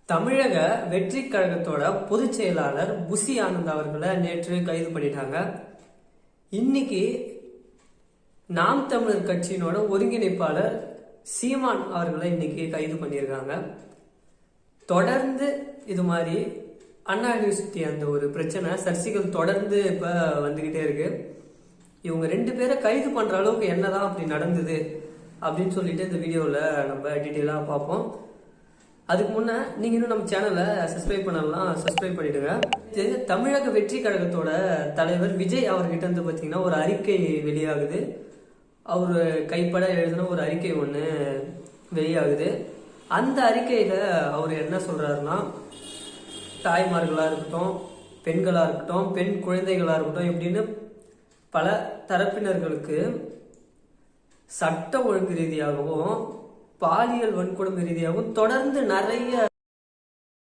தமிழக வெற்றி கழகத்தோட பொதுச் செயலாளர் புசி ஆனந்த் அவர்களை நேற்று கைது பண்ணிட்டாங்க. இன்னைக்கு நாம் தமிழர் கட்சியினோட ஒருங்கிணைப்பாளர் சீமான் அவர்களை இன்னைக்கு கைது பண்ணியிருக்காங்க. தொடர்ந்து இது மாதிரி அண்ணா யூனிவர்சிட்டி அந்த ஒரு பிரச்சனை சர்ச்சைகள் தொடர்ந்து இப்ப வந்துகிட்டே இருக்கு. இவங்க 2 பேரை கைது பண்ற அளவுக்கு என்னதான் அப்படி நடந்தது அப்படின்னு சொல்லிட்டு இந்த வீடியோல நம்ம டீட்டெயிலா பார்ப்போம். அதுக்கு முன்ன நீங்க இன்னும் நம்ம சேனலை சப்ஸ்கிரைப் பண்ணலாம், சப்ஸ்கிரைப் பண்ணிடுங்க. இது தமிழக வெற்றி கழகத்தோட தலைவர் விஜய் அவர்கிட்ட இருந்து பாத்தீங்கன்னா ஒரு அறிக்கை வெளியாகுது. அவரு கைப்பட எழுதின ஒரு அறிக்கை ஒண்ணு வெளியாகுது. அந்த அறிக்கையில அவர் என்ன சொல்றாருன்னா, தாய்மார்களா இருக்கட்டும், பெண்களா இருக்கட்டும், பெண் குழந்தைகளா இருக்கட்டும், இப்படின்னு பல தரப்பினர்களுக்கு சட்ட ஒழுங்கு ரீதியாகவும் பாலியல் வன்கொடுமை ரீதியாகவும் தொடர்ந்து நிறைய